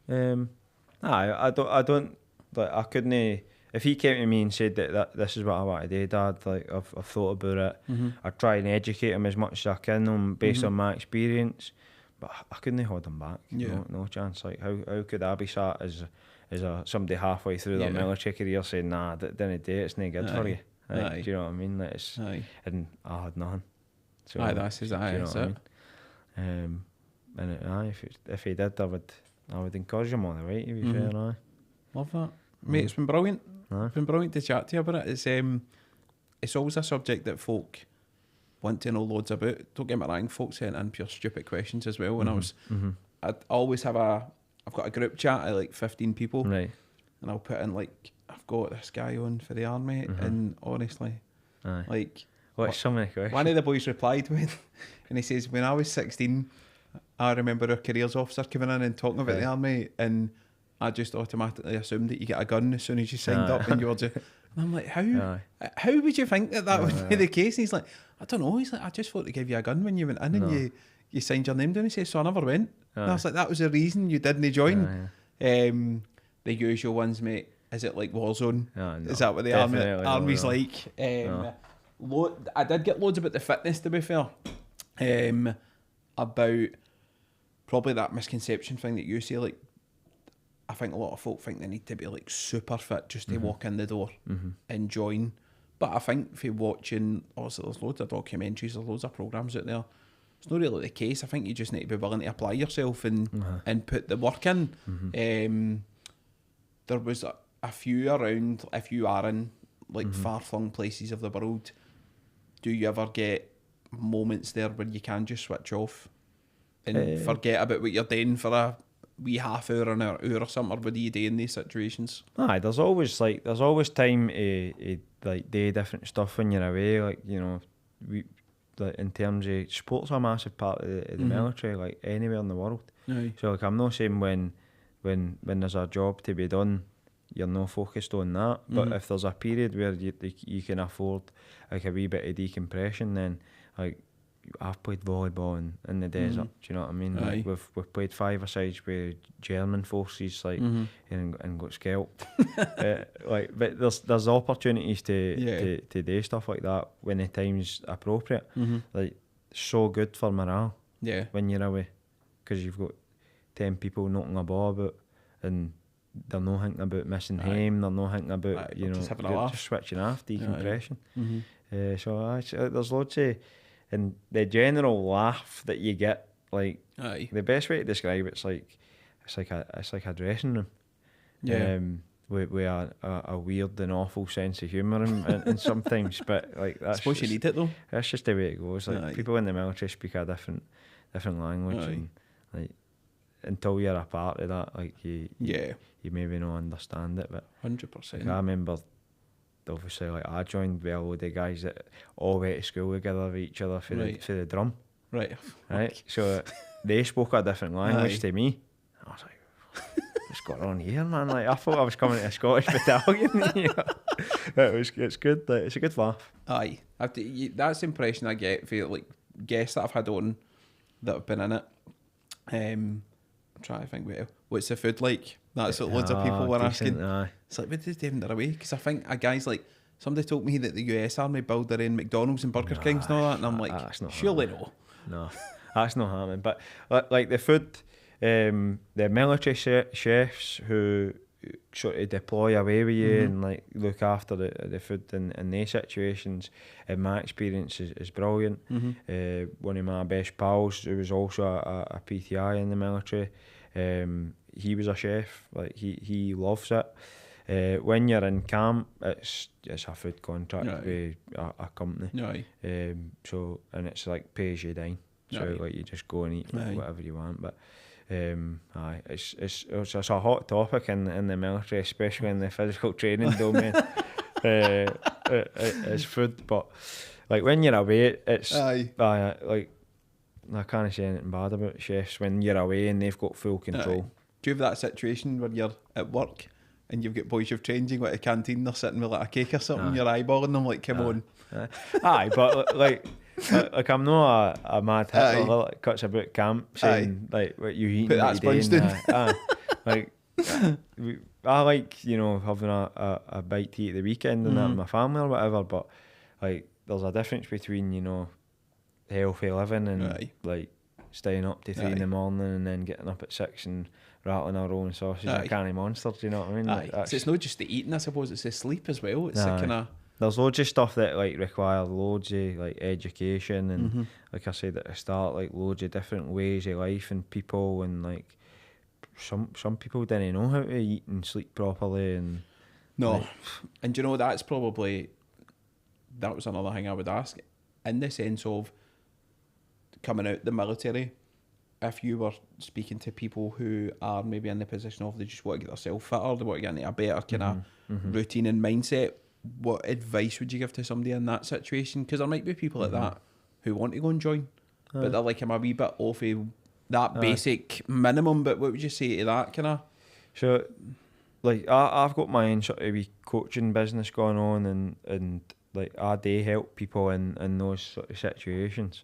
I don't. Like, I couldn't. If he came to me and said that this is what I want to do, Dad, like, I've thought about it. I try and educate him as much as I can based on my experience, but I couldn't hold him back. Yeah. No chance. Like, how could I be sat as somebody halfway through their military career saying, nah, didn't do it, it's no good for you. Like, do you know what I mean? Like, and I had nothing. So, That's his eye. do you know what I mean? And if he did, I would encourage him on the way, to be fair. Love that. Mate, it's been brilliant. Aye. It's been brilliant to chat to you about it. It's always a subject that folk want to know loads about. Don't get me wrong, folk sent in pure stupid questions as well. When I'd always have I've got a group chat of like 15 people, Right. and I'll put in like, I've got this guy on for the army, and honestly, Aye. like, What's so many questions? one of the boys replied with, and he says, when I was 16, I remember our careers officer coming in and talking about the army, and I just automatically assumed that you get a gun as soon as you signed up, and you were just, and I'm like, how would you think that would be the case? And he's like, I don't know. He's like, I just thought to give you a gun when you went in, and you signed your name down. He says, so I never went. And I was like, that was the reason you didn't join. The usual ones, mate. Is it like Warzone? No, Is that what the army's like? I did get loads about the fitness, to be fair. About probably that misconception thing that you say, like, I think a lot of folk think they need to be like super fit just to walk in the door and join. But I think if you're watching, obviously there's loads of documentaries, there's loads of programmes out there. It's not really the case. I think you just need to be willing to apply yourself and put the work in. There was a few around, if you are in like far-flung places of the world, do you ever get moments there where you can just switch off and forget about what you're doing for a wee half hour, an hour or something? Or what do you do in these situations? Aye, there's always time to like do different stuff when you're away. Like, you know, we, like, in terms of sports, a massive part of the military, like anywhere in the world. Aye. So like, I'm not saying when there's a job to be done, you're not focused on that. But if there's a period where you can afford like a wee bit of decompression, then like, I've played volleyball in the desert. Do you know what I mean? Like, we've played five-a-sides with German forces, like, and got scalped. Like, but there's opportunities to do stuff like that when the time's appropriate. Like, so good for morale. Yeah. When you're away, because you've got 10 people knocking a ball about, and they're not thinking about missing home, they're not thinking about, you know, just having a laugh. just switching off, decompression. Mm-hmm. So there's loads of, and the general laugh that you get, like, the best way to describe it's like a dressing room. Yeah. With a weird and awful sense of humour and sometimes, but like I suppose you need it though. That's just the way it goes. Like people in the military speak a different language, and like until you're a part of that, like you maybe not understand it. But 100%. Like, I remember, obviously, like I joined with a load of guys that all went to school together with each other for the drum. Right. So they spoke a different language to me. I was like, what's going on here, man? Like, I thought I was coming to a Scottish battalion. It's good. It's a good laugh. Aye. That's the impression I get for like guests that I've had on that have been in it. I'm trying to think what's the food like. That's what loads of people were asking. It's like, what did they do away? Because I think a guy's like, somebody told me that the US Army build their own McDonald's and Burger Kings and all that, and I'm like, surely no, that's not happening. But like the food, the military chefs who sort of deploy away with you and like look after the food in these situations, in my experience, is brilliant. One of my best pals, who was also a PTI in the military, he was a chef. Like he loves it. When you're in camp, it's a food contract with a company. So, and it's like pay as you dine. So like you just go and eat whatever you want. But it's a hot topic in the military, especially in the physical training domain. It's food, but like when you're away, it's like I can't say anything bad about chefs when you're away and they've got full control. Do you have that situation when you're at work and you've got boys you've trained, you go to a canteen, they're sitting with like a cake or something, you're eyeballing them like, come on. But like I'm not a mad Hitler that cuts about camp saying like what you eat. Put that sponge down. Like I like, you know, having a bite to eat at the weekend and that with my family or whatever, but like there's a difference between, you know, healthy living and like staying up to 3 in the morning and then getting up at 6 and rattling our own sausage and canny monsters, do you know what I mean? Like, so it's not just the eating, I suppose, it's the sleep as well. It's the kind of... There's loads of stuff that like require loads of like education and like I said at the start, like loads of different ways of life and people, and like some people didn't know how to eat and sleep properly and and you know, that was another thing I would ask, in the sense of coming out the military, if you were speaking to people who are maybe in the position of they just want to get themselves fitter, they want to get into a better kind of routine and mindset, what advice would you give to somebody in that situation? Because there might be people like that who want to go and join, but they're like, I'm a wee bit off of that basic minimum. But what would you say to that kind of? So, like I've got my own sort of wee coaching business going on, and like I do help people in those sort of situations,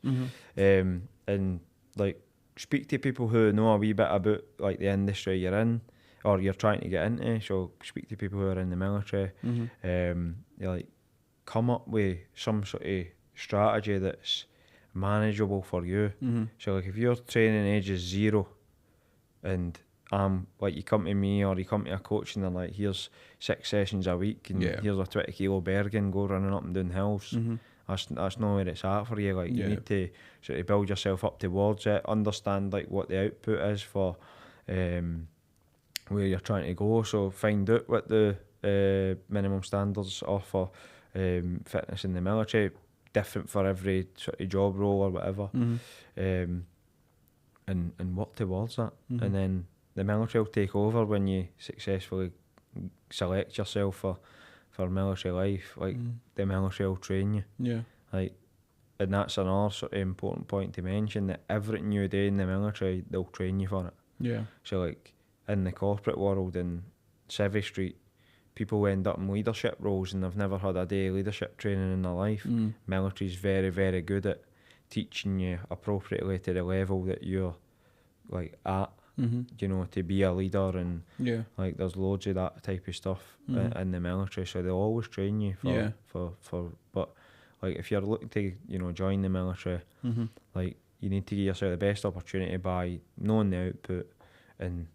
and like speak to people who know a wee bit about like the industry you're in or you're trying to get into. So speak to people who are in the military. You like come up with some sort of strategy that's manageable for you. So like if your training age is 0 and like you come to me or you come to a coach and they're like, here's 6 sessions a week and here's a 20 kilo Bergen, go running up and down hills. That's not where it's at for you. Like you need to sort of build yourself up towards it, understand like what the output is for where you're trying to go. So find out what the minimum standards are for fitness in the military, different for every sort of job role or whatever, and work towards that. And then the military will take over when you successfully select yourself for military life. Like the military will train you. Like, and that's another sort of important point to mention, that everything you do in the military, they'll train you for it. So like in the corporate world in Civvy Street, people end up in leadership roles and they've never had a day of leadership training in their life. Military's very, very good at teaching you appropriately to the level that you're like at. You know, to be a leader, and like there's loads of that type of stuff in the military, so they'll always train you for but like if you're looking to, you know, join the military, like you need to give yourself the best opportunity by knowing the output and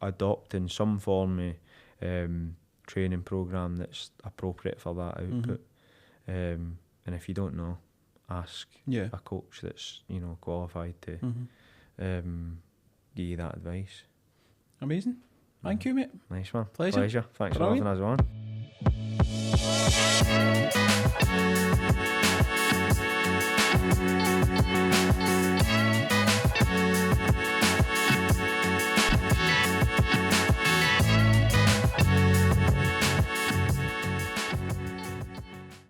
adopting some form of training program that's appropriate for that output. And if you don't know, ask a coach that's qualified to give you that advice. Amazing. Thank you, mate. Nice one. Pleasure. Thanks Brilliant. for having us on.